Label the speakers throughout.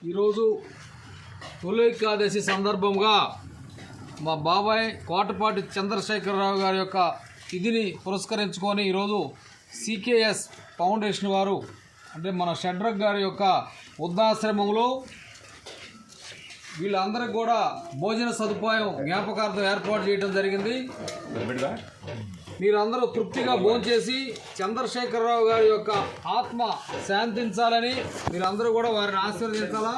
Speaker 1: ఈరోజు తొలి ఏకాదశి సందర్భంగా మా బాబాయ్ కోటపాటి చంద్రశేఖరరావు గారి యొక్క తిథిని పురస్కరించుకొని ఈరోజు సికేఎస్ ఫౌండేషన్ వారు అంటే మన షడ్రక్ గారి యొక్క వృద్ధాశ్రమంలో వీళ్ళందరికీ కూడా భోజన సదుపాయం జ్ఞాపకార్థం ఏర్పాటు చేయడం జరిగింది. మీరందరూ తృప్తిగా భోంచేసి చంద్రశేఖరరావు గారి యొక్క ఆత్మ శాంతించాలని మీరందరూ కూడా వారిని ఆశీర్వదించాలా.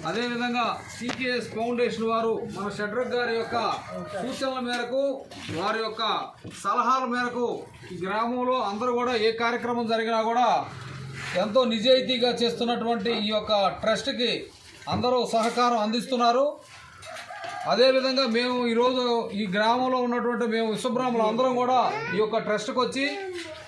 Speaker 1: అదేవిధంగా సికేఎస్ ఫౌండేషన్ వారు మన షడ్రక్ గారి యొక్క సూచనల మేరకు వారి యొక్క సలహాల మేరకు ఈ గ్రామంలో అందరూ కూడా ఏ కార్యక్రమం జరిగినా కూడా ఎంతో నిజాయితీగా చేస్తున్నటువంటి ఈ యొక్క ట్రస్ట్కి అందరూ సహకారం అందిస్తున్నారు. అదేవిధంగా మేము ఈరోజు ఈ గ్రామంలో ఉన్నటువంటి మేము విశ్వబ్రాహ్మణులు అందరం కూడా ఈ యొక్క ట్రస్ట్కి వచ్చి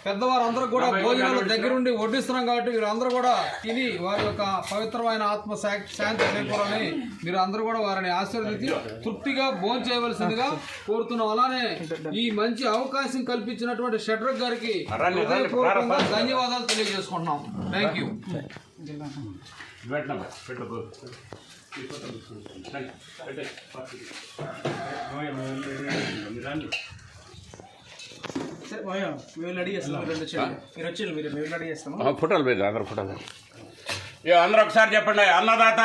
Speaker 1: పెద్దవారందరూ కూడా భోజనాలు దగ్గరుండి వడ్డిస్తున్నాం కాబట్టి వీరందరూ కూడా తిని వారి యొక్క పవిత్రమైన ఆత్మ శాంతి చేకూరాలని మీరు అందరూ కూడా వారిని ఆశీర్వదించి తృప్తిగా భోజనం చేయవలసిందిగా కోరుతున్నాం. అలానే ఈ మంచి అవకాశం కల్పించినటువంటి షడ్రక్ గారికి హృదయపూర్వకంగా ధన్యవాదాలు తెలియజేసుకుంటున్నాం. Thank you.
Speaker 2: ఫోటోలు అందరూ ఒకసారి చెప్పండి. అన్నదాత